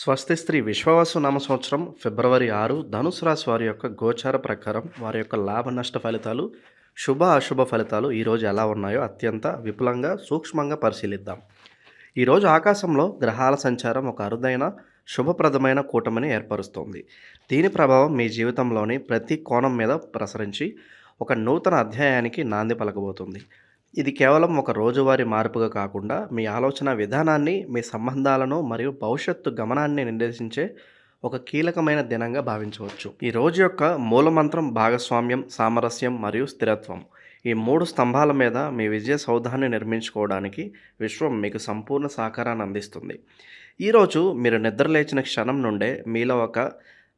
స్వస్తి శ్రీ విశ్వావసు నామ సంవత్సరం ఫిబ్రవరి 6 ధనుసు రాశి వారి యొక్క గోచార ప్రకారం వారి యొక్క లాభ నష్ట ఫలితాలు, శుభ అశుభ ఫలితాలు ఈరోజు ఎలా ఉన్నాయో అత్యంత విపులంగా సూక్ష్మంగా పరిశీలిద్దాం. ఈరోజు ఆకాశంలో గ్రహాల సంచారం ఒక అరుదైన శుభప్రదమైన కూటమిని ఏర్పరుస్తోంది. దీని ప్రభావం మీ జీవితంలోని ప్రతి కోణం మీద ప్రసరించి ఒక నూతన అధ్యాయానికి నాంది పలకబోతుంది. ఇది కేవలం ఒక రోజువారీ మార్పుగా కాకుండా మీ ఆలోచన విధానాన్ని, మీ సంబంధాలను మరియు భవిష్యత్తు గమనాన్ని నిర్దేశించే ఒక కీలకమైన దినంగా భావించవచ్చు. ఈ రోజు యొక్క మూలమంత్రం భాగస్వామ్యం, సామరస్యం మరియు స్థిరత్వం. ఈ మూడు స్తంభాల మీద మీ విజయ సౌధాన్ని నిర్మించుకోవడానికి విశ్వం మీకు సంపూర్ణ సహకారాన్ని అందిస్తుంది. ఈరోజు మీరు నిద్రలేచిన క్షణం నుండే మీలో ఒక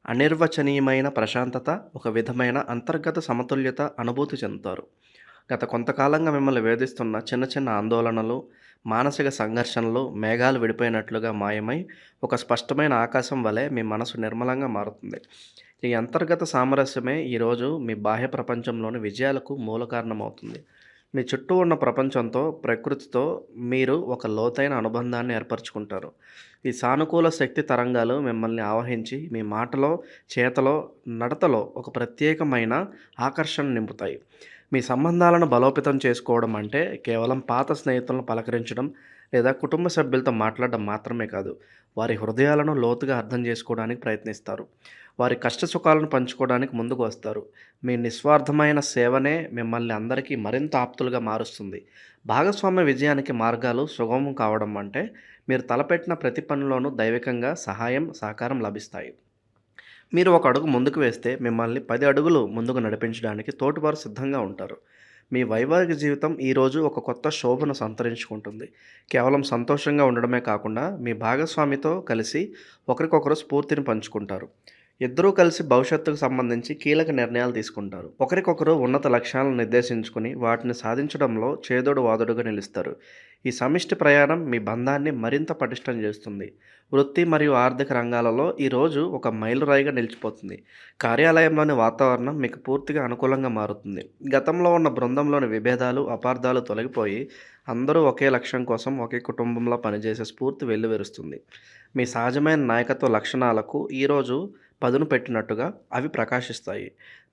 అనిర్వచనీయమైన ప్రశాంతత, ఒక విధమైన అంతర్గత సమతుల్యత అనుభూతి చెందుతారు. గత కొంతకాలంగా మిమ్మల్ని వేధిస్తున్న చిన్న చిన్న ఆందోళనలు, మానసిక సంఘర్షణలు మేఘాలు విడిపోయినట్లుగా మాయమై ఒక స్పష్టమైన ఆకాశం వలె మీ మనసు నిర్మలంగా మారుతుంది. ఈ అంతర్గత సామరస్యమే ఈరోజు మీ బాహ్య ప్రపంచంలోని విజయాలకు మూల కారణమవుతుంది. మీ చుట్టూ ఉన్న ప్రపంచంతో, ప్రకృతితో మీరు ఒక లోతైన అనుబంధాన్ని ఏర్పరచుకుంటారు. ఈ సానుకూల శక్తి తరంగాలు మిమ్మల్ని ఆవహించి మీ మాటలో, చేతలో, నడతలో ఒక ప్రత్యేకమైన ఆకర్షణ నింపుతాయి. మీ సంబంధాలను బలోపేతం చేసుకోవడం అంటే కేవలం పాత స్నేహితులను పలకరించడం లేదా కుటుంబ సభ్యులతో మాట్లాడడం మాత్రమే కాదు. వారి హృదయాలను లోతుగా అర్థం చేసుకోవడానికి ప్రయత్నిస్తారు. వారి కష్ట సుఖాలను పంచుకోవడానికి ముందుకు వస్తారు. మీ నిస్వార్థమైన సేవనే మిమ్మల్ని అందరికీ మరింత ఆప్తులుగా మారుస్తుంది. భాగస్వామ్య విజయానికి మార్గాలు సుగమం కావడం అంటే మీరు తలపెట్టిన ప్రతి పనిలోనూ దైవికంగా సహాయం, సహకారం లభిస్తాయి. మీరు ఒక అడుగు ముందుకు వేస్తే మిమ్మల్ని 10 అడుగులు ముందుకు నడిపించడానికి తోటివారు సిద్ధంగా ఉంటారు. మీ వైవాహిక జీవితం ఈరోజు ఒక కొత్త శోభను సంతరించుకుంటుంది. కేవలం సంతోషంగా ఉండడమే కాకుండా మీ భాగస్వామితో కలిసి ఒకరికొకరు స్ఫూర్తిని పంచుకుంటారు. ఇద్దరూ కలిసి భవిష్యత్తుకు సంబంధించి కీలక నిర్ణయాలు తీసుకుంటారు. ఒకరికొకరు ఉన్నత లక్ష్యాలను నిర్దేశించుకుని వాటిని సాధించడంలో చేదోడు వాదోడుగా నిలుస్తారు. ఈ సమిష్టి ప్రయాణం మీ బంధాన్ని మరింత పటిష్టం చేస్తుంది. వృత్తి మరియు ఆర్థిక రంగాలలో ఈరోజు ఒక మైలురాయిగా నిలిచిపోతుంది. కార్యాలయంలోని వాతావరణం మీకు పూర్తిగా అనుకూలంగా మారుతుంది. గతంలో ఉన్న బృందంలోని విభేదాలు, అపార్థాలు తొలగిపోయి అందరూ ఒకే లక్ష్యం కోసం ఒకే కుటుంబంలో పనిచేసే స్ఫూర్తి వెల్లివిరుస్తుంది. మీ సహజమైన నాయకత్వ లక్షణాలకు ఈరోజు పదును పెట్టినట్టుగా అవి ప్రకాశిస్తాయి.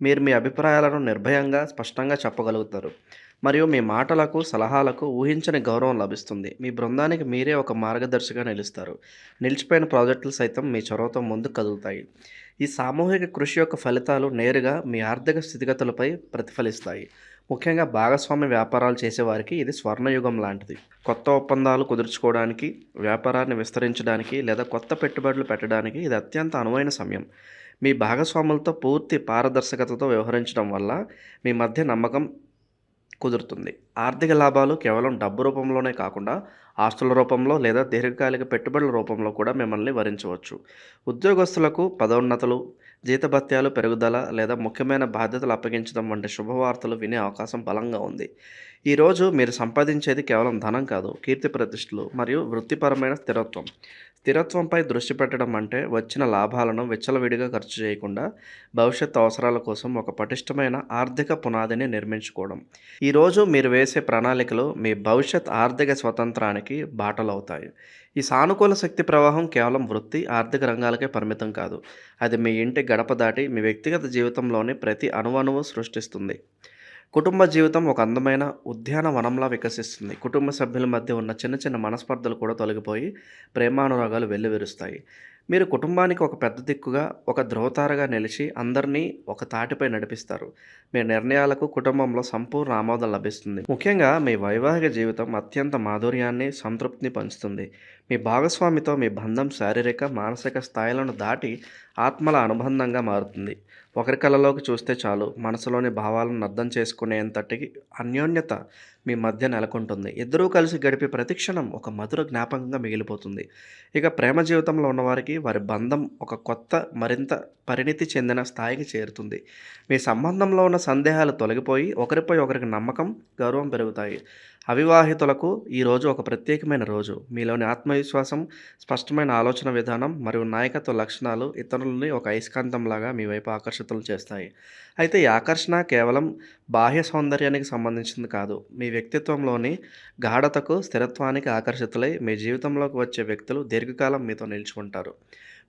మీరు మీ అభిప్రాయాలను నిర్భయంగా, స్పష్టంగా చెప్పగలుగుతారు మరియు మీ మాటలకు, సలహాలకు ఊహించని గౌరవం లభిస్తుంది. మీ బృందానికి మీరే ఒక మార్గదర్శిగా నిలుస్తారు. నిలిచిపోయిన ప్రాజెక్టులు సైతం మీ చొరవతో ముందుకు కదులుతాయి. ఈ సామూహిక కృషి యొక్క ఫలితాలు నేరుగా మీ ఆర్థిక స్థితిగతులపై ప్రతిఫలిస్తాయి. ముఖ్యంగా భాగస్వామ్య వ్యాపారాలు చేసేవారికి ఇది స్వర్ణయుగం లాంటిది. కొత్త ఒప్పందాలు కుదుర్చుకోవడానికి, వ్యాపారాన్ని విస్తరించడానికి లేదా కొత్త పెట్టుబడులు పెట్టడానికి ఇది అత్యంత అనువైన సమయం. మీ భాగస్వాములతో పూర్తి పారదర్శకతతో వ్యవహరించడం వల్ల మీ మధ్య నమ్మకం కుదురుతుంది. ఆర్థిక లాభాలు కేవలం డబ్బు రూపంలోనే కాకుండా ఆస్తుల రూపంలో లేదా దీర్ఘకాలిక పెట్టుబడుల రూపంలో కూడా మిమ్మల్ని వరించవచ్చు. ఉద్యోగస్తులకు పదోన్నతులు, జీతభత్యాలు పెరుగుదల లేదా ముఖ్యమైన బాధ్యతలు అప్పగించడం వంటి శుభవార్తలు వినే అవకాశం బలంగా ఉంది. ఈరోజు మీరు సంపాదించేది కేవలం ధనం కాదు, కీర్తి ప్రతిష్టలు మరియు వృత్తిపరమైన స్థిరత్వం. స్థిరత్వంపై దృష్టి పెట్టడం అంటే వచ్చిన లాభాలను విచ్చలవిడిగా ఖర్చు చేయకుండా భవిష్యత్ అవసరాల కోసం ఒక పటిష్టమైన ఆర్థిక పునాదిని నిర్మించుకోవడం. ఈరోజు మీరు వేసే ప్రణాళికలు మీ భవిష్యత్ ఆర్థిక స్వతంత్రానికి బాటలవుతాయి. ఈ సానుకూల శక్తి ప్రవాహం కేవలం వృత్తి, ఆర్థిక రంగాలకే పరిమితం కాదు. అది మీ ఇంటి గడప దాటి మీ వ్యక్తిగత జీవితంలోని ప్రతి అణువణువు సృష్టిస్తుంది. కుటుంబ జీవితం ఒక అందమైన ఉద్యానవనంలా వికసిస్తుంది. కుటుంబ సభ్యుల మధ్య ఉన్న చిన్న చిన్న మనస్పర్ధలు కూడా తొలగిపోయి ప్రేమానురాగాలు వెల్లివిరుస్తాయి. మీరు కుటుంబానికి ఒక పెద్ద దిక్కుగా, ఒక ధ్రువతారగా నిలిచి అందరినీ ఒక తాటిపై నడిపిస్తారు. మీ నిర్ణయాలకు కుటుంబంలో సంపూర్ణ ఆమోదం లభిస్తుంది. ముఖ్యంగా మీ వైవాహిక జీవితం అత్యంత మాధుర్యాన్ని, సంతృప్తిని పంచుతుంది. మీ భాగస్వామితో మీ బంధం శారీరక, మానసిక స్థాయిలను దాటి ఆత్మల అనుబంధంగా మారుతుంది. ఒకరి కళ్ళలోకి చూస్తే చాలు మనసులోని భావాలను అర్థం చేసుకునేంతటి అన్యోన్యత మీ మధ్య నెలకొంటుంది. ఇద్దరూ కలిసి గడిపే ప్రతి క్షణం ఒక మధుర జ్ఞాపకంగా మిగిలిపోతుంది. ఇక ప్రేమ జీవితంలో ఉన్నవారికి వారి బంధం ఒక కొత్త, మరింత పరిణితి చెందిన స్థాయికి చేరుతుంది. మీ సంబంధంలో ఉన్న సందేహాలు తొలగిపోయి ఒకరిపై ఒకరికి నమ్మకం, గౌరవం పెరుగుతాయి. అవివాహితులకు ఈరోజు ఒక ప్రత్యేకమైన రోజు. మీలోని ఆత్మవిశ్వాసం, స్పష్టమైన ఆలోచన విధానం మరియు నాయకత్వ లక్షణాలు ఇతరులని ఒక అయస్కాంతంలాగా మీ వైపు ఆకర్షితులు చేస్తాయి. అయితే ఈ ఆకర్షణ కేవలం బాహ్య సౌందర్యానికి సంబంధించింది కాదు. మీ వ్యక్తిత్వంలోని గాఢతకు, స్థిరత్వానికి ఆకర్షితులై మీ జీవితంలోకి వచ్చే వ్యక్తులు దీర్ఘకాలం మీతో నిలుచుకుంటారు.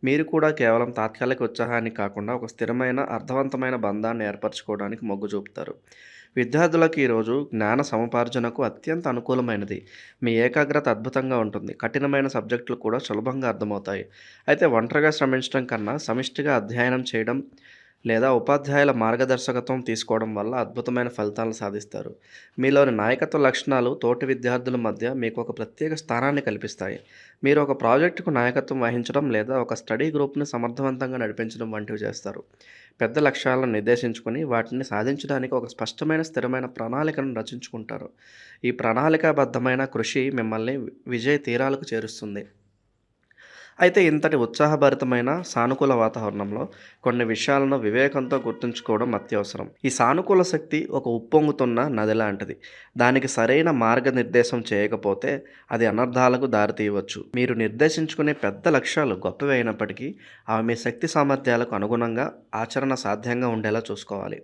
మీరు కూడా కేవలం తాత్కాలిక ఉత్సాహానికి కాకుండా ఒక స్థిరమైన, అర్థవంతమైన బంధాన్ని ఏర్పరచుకోవడానికి మొగ్గు చూపుతారు. విద్యార్థులకు ఈరోజు జ్ఞాన సముపార్జనకు అత్యంత అనుకూలమైనది. మీ ఏకాగ్రత అద్భుతంగా ఉంటుంది. కఠినమైన సబ్జెక్టులు కూడా సులభంగా అర్థమవుతాయి. అయితే ఒంటరిగా శ్రమించడం కన్నా సమిష్టిగా అధ్యయనం చేయడం లేదా ఉపాధ్యాయుల మార్గదర్శకత్వం తీసుకోవడం వల్ల అద్భుతమైన ఫలితాలను సాధిస్తారు. మీలోని నాయకత్వ లక్షణాలు తోటి విద్యార్థుల మధ్య మీకు ఒక ప్రత్యేక స్థానాన్ని కల్పిస్తాయి. మీరు ఒక ప్రాజెక్టుకు నాయకత్వం వహించడం లేదా ఒక స్టడీ గ్రూప్‌ని సమర్థవంతంగా నడిపించడం వంటివి చేస్తారు. పెద్ద లక్ష్యాలను నిర్దేశించుకొని వాటిని సాధించడానికి ఒక స్పష్టమైన, స్థిరమైన ప్రణాళికను రచించుకుంటారు. ఈ ప్రణాళికాబద్ధమైన కృషి మిమ్మల్ని విజయ తీరాలకు చేరుస్తుంది. అయితే ఇంతటి ఉత్సాహభరితమైన సానుకూల వాతావరణంలో కొన్ని విషయాలను వివేకంతో గుర్తుంచుకోవడం అత్యవసరం. ఈ సానుకూల శక్తి ఒక ఉప్పొంగుతున్న నది లాంటిది. దానికి సరైన మార్గనిర్దేశం చేయకపోతే అది అనర్థాలకు దారితీయవచ్చు. మీరు నిర్దేశించుకునే పెద్ద లక్ష్యాలు గొప్పవి అయినప్పటికీ అవి మీ శక్తి సామర్థ్యాలకు అనుగుణంగా ఆచరణ సాధ్యంగా ఉండేలా చూసుకోవాలి.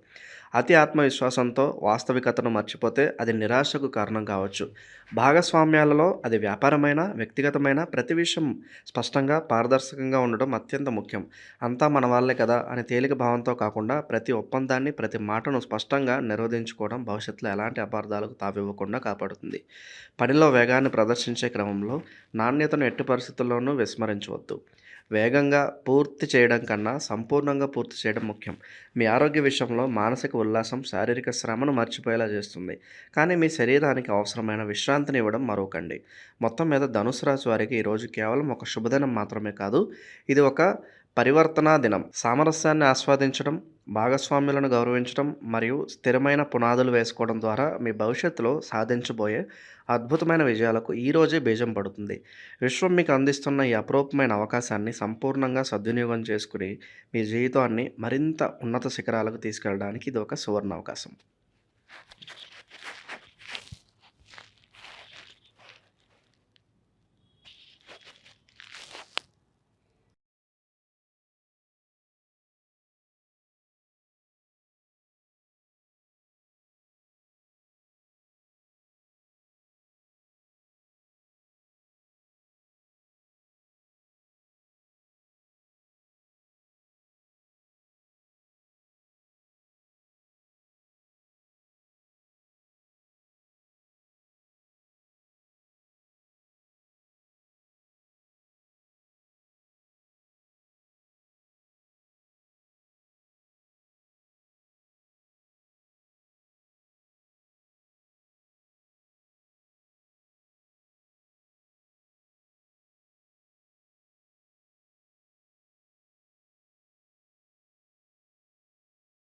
అతి ఆత్మవిశ్వాసంతో వాస్తవికతను మర్చిపోతే అది నిరాశకు కారణం కావచ్చు. భాగస్వామ్యాలలో అది వ్యాపారమైన, వ్యక్తిగతమైన ప్రతి విషయం స్పష్టంగా, పారదర్శకంగా ఉండడం అత్యంత ముఖ్యం. అంతా మన వాళ్ళే కదా అని తేలిక భావంతో కాకుండా ప్రతి ఒప్పందాన్ని, ప్రతి మాటను స్పష్టంగా నిర్వచించుకోవడం భవిష్యత్తులో ఎలాంటి అపార్థాలకు తావివ్వకుండా కాపాడుతుంది. పనిలో వేగాన్ని ప్రదర్శించే క్రమంలో నాణ్యతను ఎట్టి పరిస్థితుల్లోనూ విస్మరించవద్దు. వేగంగా పూర్తి చేయడం కన్నా సంపూర్ణంగా పూర్తి చేయడం ముఖ్యం. మీ ఆరోగ్య విషయంలో మానసిక ఉల్లాసం శారీరక శ్రమను మర్చిపోయేలా చేస్తుంది. కానీ మీ శరీరానికి అవసరమైన విశ్రాంతిని ఇవ్వడం మరవకండి. మొత్తం మీద ధనుసు రాశి వారికి ఈరోజు కేవలం ఒక శుభదినం మాత్రమే కాదు, ఇది ఒక పరివర్తనా దినం. సామరస్యాన్ని ఆస్వాదించడం, భాగస్వామ్యులను గౌరవించడం మరియు స్థిరమైన పునాదులు వేసుకోవడం ద్వారా మీ భవిష్యత్తులో సాధించబోయే అద్భుతమైన విజయాలకు ఈరోజే బీజం పడుతుంది. విశ్వం మీకు అందిస్తున్న ఈ అపరూపమైన అవకాశాన్ని సంపూర్ణంగా సద్వినియోగం చేసుకుని మీ జీవితాన్ని మరింత ఉన్నత శిఖరాలకు తీసుకెళ్ళడానికి ఇది ఒక సువర్ణ అవకాశం.